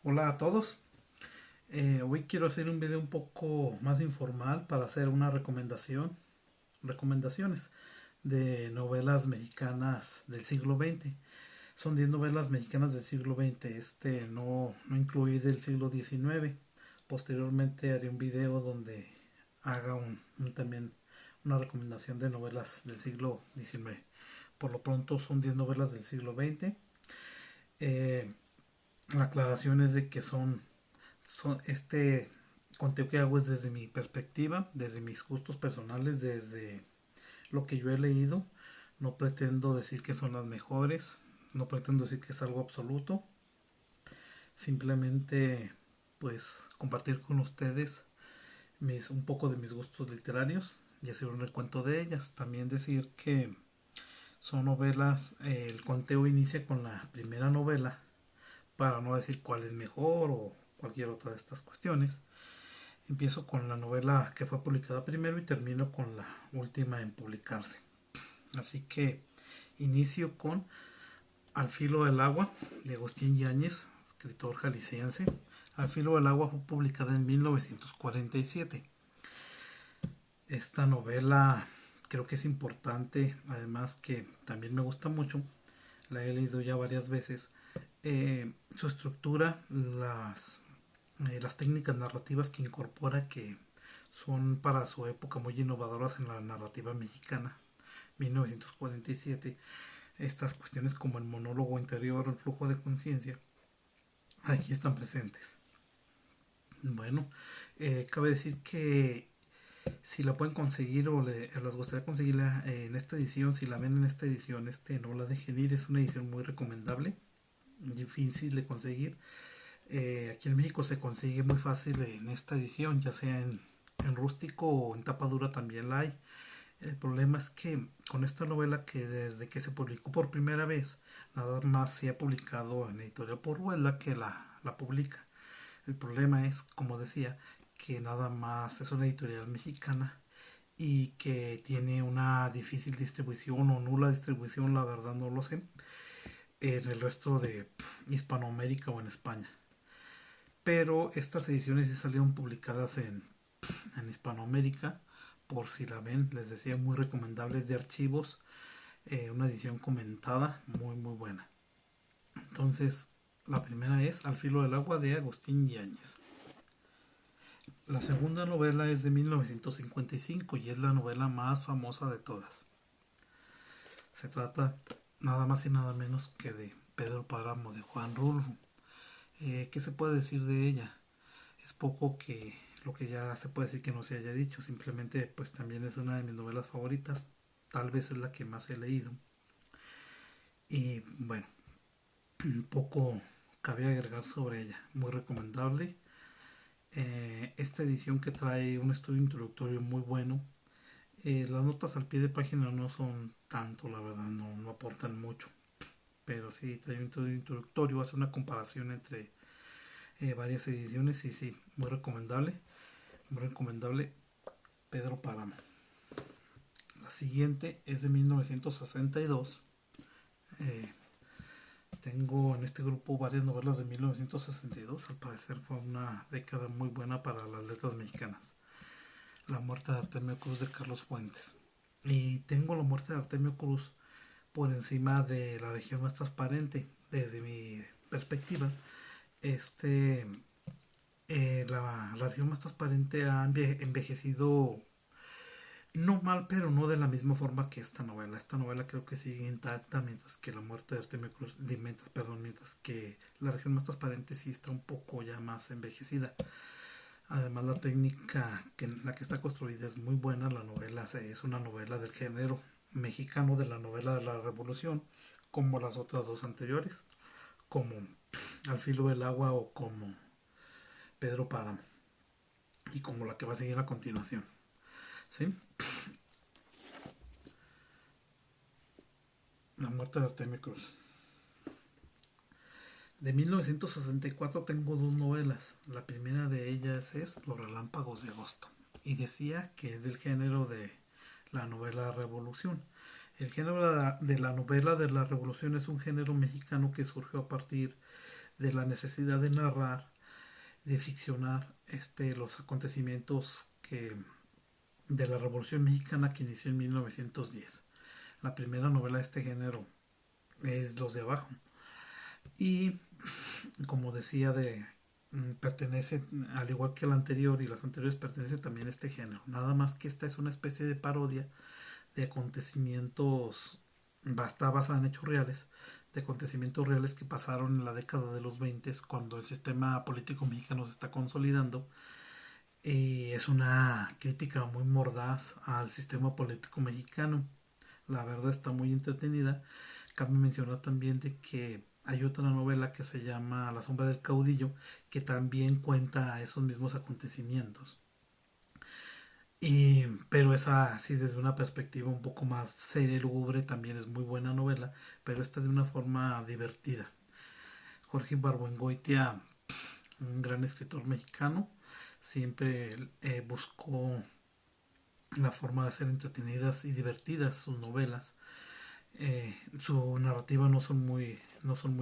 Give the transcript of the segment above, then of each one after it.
Hola a todos. Hoy quiero hacer un video un poco más informal para hacer una recomendaciones de novelas mexicanas del siglo XX. Son 10 novelas mexicanas del siglo XX. No incluí del siglo XIX. Posteriormente haré un video donde haga también una recomendación de novelas del siglo XIX. Por lo pronto son 10 novelas del siglo XX. Eh, la aclaración es de que este conteo que hago es desde mi perspectiva, desde mis gustos personales, desde lo que yo he leído. No pretendo decir que son las mejores, no pretendo decir que es algo absoluto. Simplemente pues compartir con ustedes un poco de mis gustos literarios y hacer un recuento de ellas. También decir que son novelas, el conteo inicia con la primera novela para no decir cuál es mejor o cualquier otra de estas cuestiones. Empiezo con la novela que fue publicada primero y termino con la última en publicarse. Así que inicio con Al filo del agua de Agustín Yáñez, escritor jalisciense. Al filo del agua fue publicada en 1947. Esta novela creo que es importante, además que también me gusta mucho, la he leído ya varias veces. Su estructura, las técnicas narrativas que incorpora, que son para su época muy innovadoras en la narrativa mexicana, 1947. Estas cuestiones como el monólogo interior o el flujo de conciencia, aquí están presentes. Bueno, cabe decir que si la pueden conseguir o les gustaría conseguirla en esta edición, si la ven en esta edición, no la dejen ir, es una edición muy recomendable, difícil de conseguir. Aquí en México se consigue muy fácil en esta edición, ya sea en rústico o en tapa dura también la hay. El problema es que con esta novela, que desde que se publicó por primera vez, nada más se ha publicado en Editorial Porruela, que la publica. El problema es, como decía, que nada más es una editorial mexicana y que tiene una difícil distribución o nula distribución, la verdad no lo sé, en el resto de Hispanoamérica o en España. Pero estas ediciones sí salieron publicadas en Hispanoamérica. Por si la ven, les decía, muy recomendables, de archivos, una edición comentada muy muy buena. Entonces, la primera es Al filo del agua de Agustín Yáñez. La segunda novela es de 1955 y es la novela más famosa de todas. Se trata nada más y nada menos que de Pedro Páramo de Juan Rulfo. ¿Qué se puede decir de ella? Es poco que lo que ya se puede decir que no se haya dicho. Simplemente pues también es una de mis novelas favoritas. Tal vez es la que más he leído. Y bueno, poco cabe agregar sobre ella. Muy recomendable. Esta edición, que trae un estudio introductorio muy bueno. Las notas al pie de página no son tanto, la verdad, no aportan mucho. Pero sí trae un estudio introductorio, hace una comparación entre varias ediciones y sí, muy recomendable. Muy recomendable, Pedro Páramo. La siguiente es de 1962. Eh, Tengo en este grupo varias novelas de 1962. Al parecer fue una década muy buena para las letras mexicanas. La muerte de Artemio Cruz de Carlos Fuentes. Y tengo La muerte de Artemio Cruz por encima de La región más transparente, desde mi perspectiva. Este, la región más transparente ha envejecido no mal, pero no de la misma forma que esta novela. Esta novela creo que sigue intacta, mientras que La muerte de Artemio Cruz, mientras que La región más transparente sí está un poco ya más envejecida. Además, la técnica en la que está construida es muy buena. La novela es una novela del género mexicano, de la novela de la Revolución, como las otras dos anteriores, como Al filo del agua o como Pedro Páramo, y como la que va a seguir a continuación. ¿Sí? La muerte de Artemio Cruz. De 1964 tengo dos novelas. La primera de ellas es Los relámpagos de agosto. Y decía que es del género de la novela Revolución. El género de la novela de la Revolución es un género mexicano que surgió a partir de la necesidad de narrar, de ficcionar los acontecimientos de la Revolución Mexicana que inició en 1910. La primera novela de este género es Los de Abajo. Y como decía, pertenece, al igual que la anterior y las anteriores, pertenece también a este género. Nada más que esta es una especie de parodia de acontecimientos, está basada en hechos reales, de acontecimientos reales que pasaron en la década de los 20, cuando el sistema político mexicano se está consolidando. Y es una crítica muy mordaz al sistema político mexicano. La verdad está muy entretenida. Cabe mencionar también de que hay otra novela que se llama La sombra del caudillo, que también cuenta esos mismos acontecimientos. Pero esa, sí, desde una perspectiva un poco más seria y lúgubre, también es muy buena novela, pero esta de una forma divertida. Jorge Barboengoitia, un gran escritor mexicano, siempre buscó la forma de hacer entretenidas y divertidas sus novelas. Su narrativa no son muy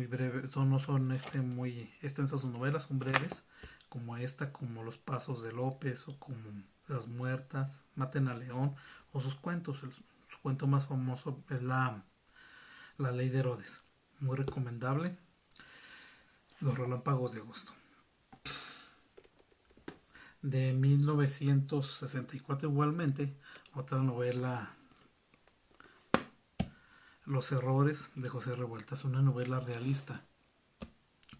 breves, no son muy extensas sus novelas, son breves, como esta, como Los Pasos de López, o como Las Muertas, Maten a León, o sus cuentos. Su cuento más famoso es la Ley de Herodes, muy recomendable. Los Relámpagos de Agosto, de 1964 igualmente, otra novela, Los Errores, de José Revueltas, una novela realista,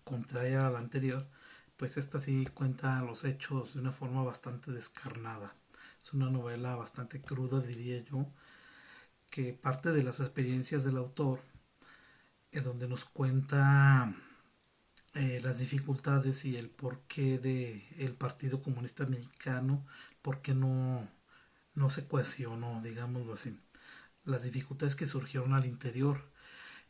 contraria a la anterior, pues esta sí cuenta los hechos de una forma bastante descarnada. Es una novela bastante cruda, diría yo, que parte de las experiencias del autor, donde nos cuenta las dificultades y el porqué del Partido Comunista Mexicano, por qué no se cohesionó, digámoslo así. Las dificultades que surgieron al interior,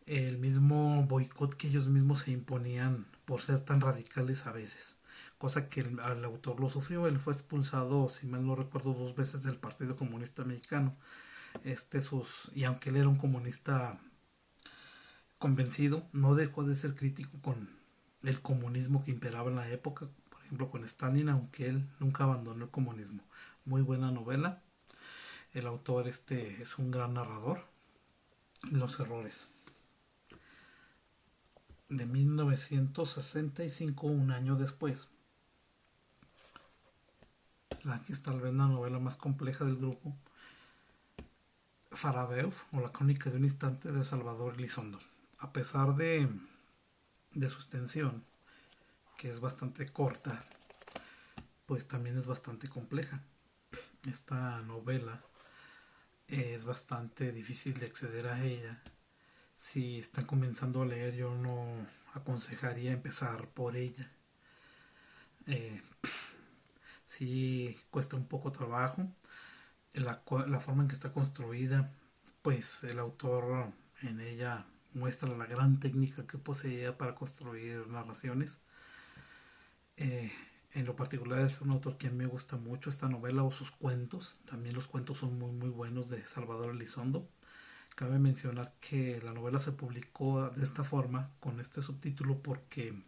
el mismo boicot que ellos mismos se imponían por ser tan radicales a veces, cosa que al autor lo sufrió. Él fue expulsado, si mal no recuerdo, 2 veces del Partido Comunista Mexicano. Y aunque él era un comunista convencido, no dejó de ser crítico con el comunismo que imperaba en la época, por ejemplo con Stalin, aunque él nunca abandonó el comunismo. Muy buena novela. El autor es un gran narrador. Los Errores, de 1965, un año después. La que es tal vez la novela más compleja del grupo, Farabeuf, o La Crónica de un Instante, de Salvador Elizondo. A pesar de su extensión, que es bastante corta, pues también es bastante compleja. Esta novela es bastante difícil de acceder a ella. Si están comenzando a leer, yo no aconsejaría empezar por ella. Eh, sí cuesta un poco trabajo. La forma en que está construida, pues el autor en ella muestra la gran técnica que poseía para construir narraciones. Eh, en lo particular es un autor que a mí me gusta mucho esta novela, o sus cuentos. También los cuentos son muy muy buenos, de Salvador Elizondo. Cabe mencionar que la novela se publicó de esta forma, con este subtítulo, porque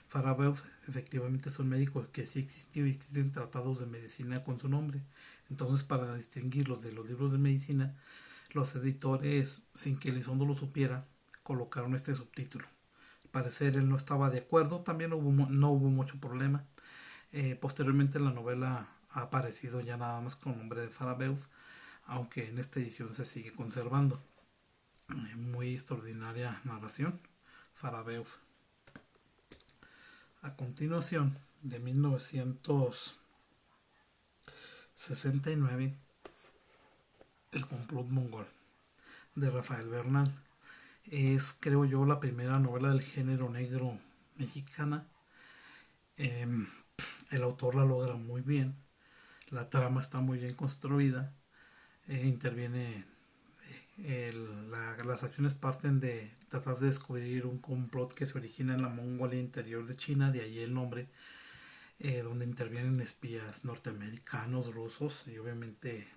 Farabeuf efectivamente es un médico que sí existió, y existen tratados de medicina con su nombre. Entonces, para distinguirlos de los libros de medicina, los editores, sin que Elizondo lo supiera, colocaron este subtítulo. Al parecer él no estaba de acuerdo, también no hubo mucho problema. Posteriormente la novela ha aparecido ya nada más con el nombre de Farabeuf, aunque en esta edición se sigue conservando. Muy extraordinaria narración, Farabeuf. A continuación, de 1969, El complot mongol, de Rafael Bernal. Es, creo yo, la primera novela del género negro mexicana. Eh, el autor la logra muy bien, la trama está muy bien construida. Interviene las acciones parten de tratar de descubrir un complot que se origina en la Mongolia interior de China, de ahí el nombre, donde intervienen espías norteamericanos, rusos y obviamente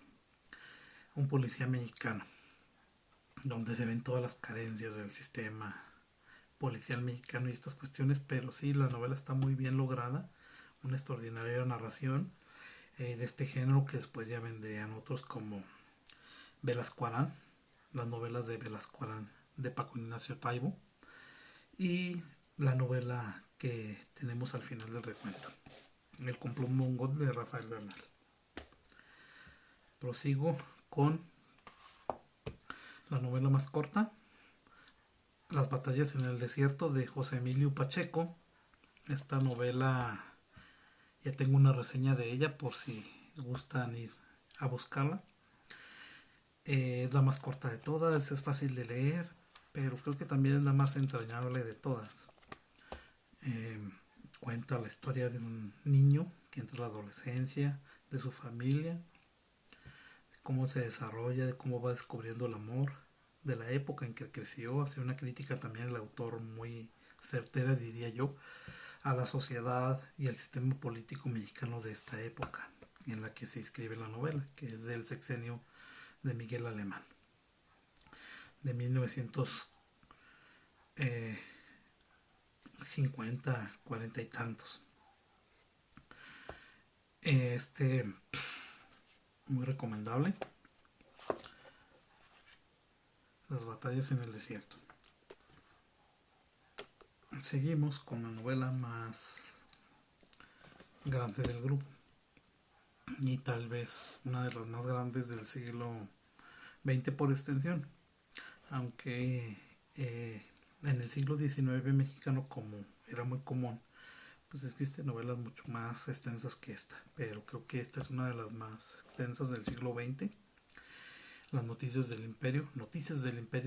un policía mexicano, donde se ven todas las carencias del sistema policial mexicano y estas cuestiones, pero sí, la novela está muy bien lograda, una extraordinaria narración de este género que después ya vendrían otros como Velasco Arán, las novelas de Velasco Arán de Paco Ignacio Taibo y la novela que tenemos al final del recuento, El complot mongol de Rafael Bernal. Prosigo con la novela más corta, Las batallas en el desierto de José Emilio Pacheco. Esta novela ya tengo una reseña de ella por si gustan ir a buscarla. Es la más corta de todas, es fácil de leer, pero creo que también es la más entrañable de todas. Eh, Cuenta la historia de un niño que entra a la adolescencia, de su familia, de cómo se desarrolla, de cómo va descubriendo el amor, de la época en que creció. Hace una crítica también el autor muy certera, diría yo, a la sociedad y al sistema político mexicano de esta época en la que se inscribe la novela, que es del sexenio de Miguel Alemán, de 1950, 40 y tantos. Muy recomendable. Las batallas en el desierto. Seguimos con la novela más grande del grupo y tal vez una de las más grandes del siglo XX por extensión, aunque en el siglo XIX mexicano, como era muy común, pues existen novelas mucho más extensas que esta, pero creo que esta es una de las más extensas del siglo XX. Las noticias del imperio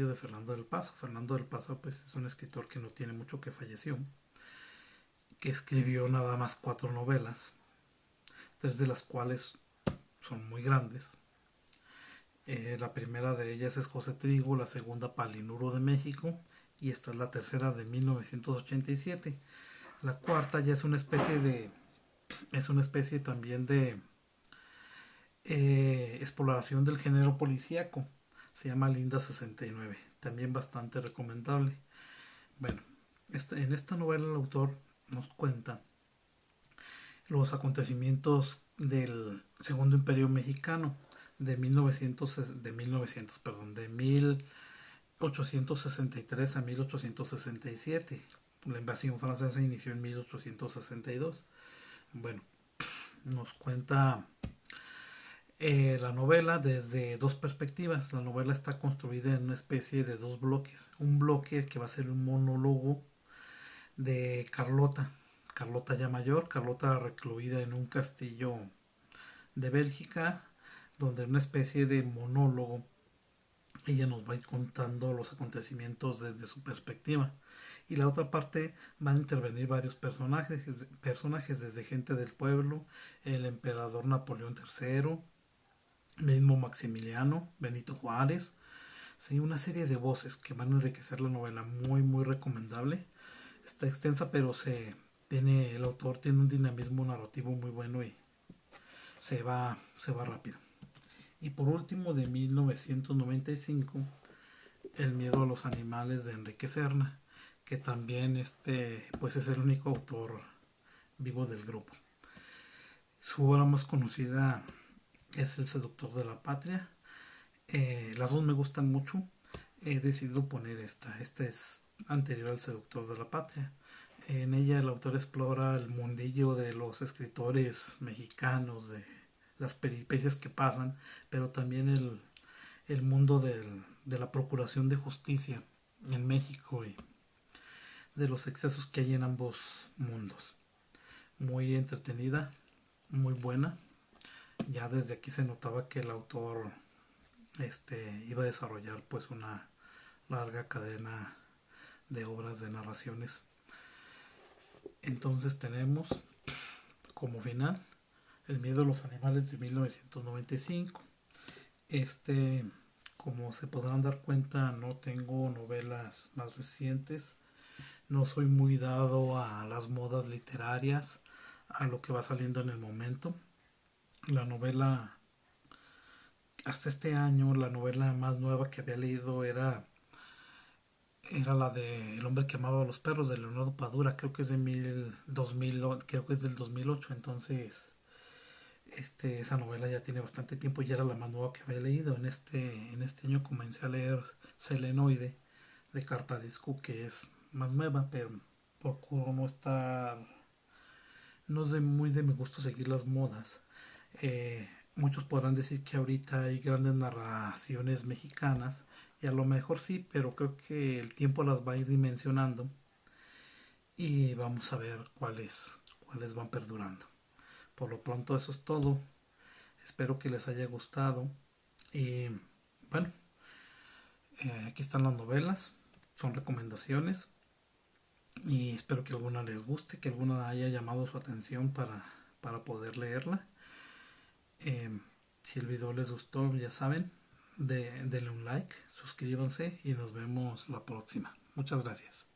de Fernando del Paso. Fernando del Paso pues es un escritor que no tiene mucho, que falleció, que escribió nada más 4 novelas, 3 de las cuales son muy grandes. La primera de ellas es José Trigo, la segunda Palinuro de México y esta es la tercera de 1987. La cuarta ya es una especie también de exploración del género policíaco. Se llama Linda 69, también bastante recomendable. Bueno, en esta novela el autor nos cuenta los acontecimientos del Segundo Imperio Mexicano de 1863 a 1867. La invasión francesa inició en 1862. Bueno, nos cuenta la novela desde dos perspectivas. La novela está construida en una especie de 2 bloques. Un bloque que va a ser un monólogo de Carlota ya mayor, Carlota recluida en un castillo de Bélgica, donde una especie de monólogo ella nos va a ir contando los acontecimientos desde su perspectiva. Y la otra parte van a intervenir varios personajes desde gente del pueblo, el emperador Napoleón III, mismo Maximiliano, Benito Juárez, sí, una serie de voces que van a enriquecer la novela, muy muy recomendable. Está extensa, pero el autor tiene un dinamismo narrativo muy bueno y se va rápido. Y por último, de 1995, El miedo a los animales de Enrique Serna, que también pues es el único autor vivo del grupo. Su obra más conocida es El seductor de la patria. Las dos me gustan mucho. He decidido poner esta. Esta es anterior al seductor de la patria. En ella el autor explora el mundillo de los escritores mexicanos, de las peripecias que pasan, pero también el mundo de la procuración de justicia en México y de los excesos que hay en ambos mundos. Muy entretenida, muy buena. Ya desde aquí se notaba que el autor iba a desarrollar pues una larga cadena de obras de narraciones. Entonces tenemos como final El miedo a los animales de 1995. Como se podrán dar cuenta, no tengo novelas más recientes. No soy muy dado a las modas literarias, a lo que va saliendo en el momento. La novela, hasta este año, la novela más nueva que había leído era Era la de El hombre que amaba a los perros de Leonardo Padura, creo que es de 2000, creo que es del 2008. Entonces esa novela ya tiene bastante tiempo y era la más nueva que había leído. En este año comencé a leer Selenoide de Cartarescu, que es más nueva, pero procuro no estar, no es muy de mi gusto seguir las modas. Muchos podrán decir que ahorita hay grandes narraciones mexicanas, y a lo mejor sí, pero creo que el tiempo las va a ir dimensionando y vamos a ver cuáles van perdurando. Por lo pronto eso es todo. Espero que les haya gustado. Y bueno, aquí están las novelas. Son recomendaciones. Y espero que alguna les guste, que alguna haya llamado su atención para poder leerla. Eh, si el video les gustó, ya saben, denle un like, suscríbanse y nos vemos la próxima. Muchas gracias.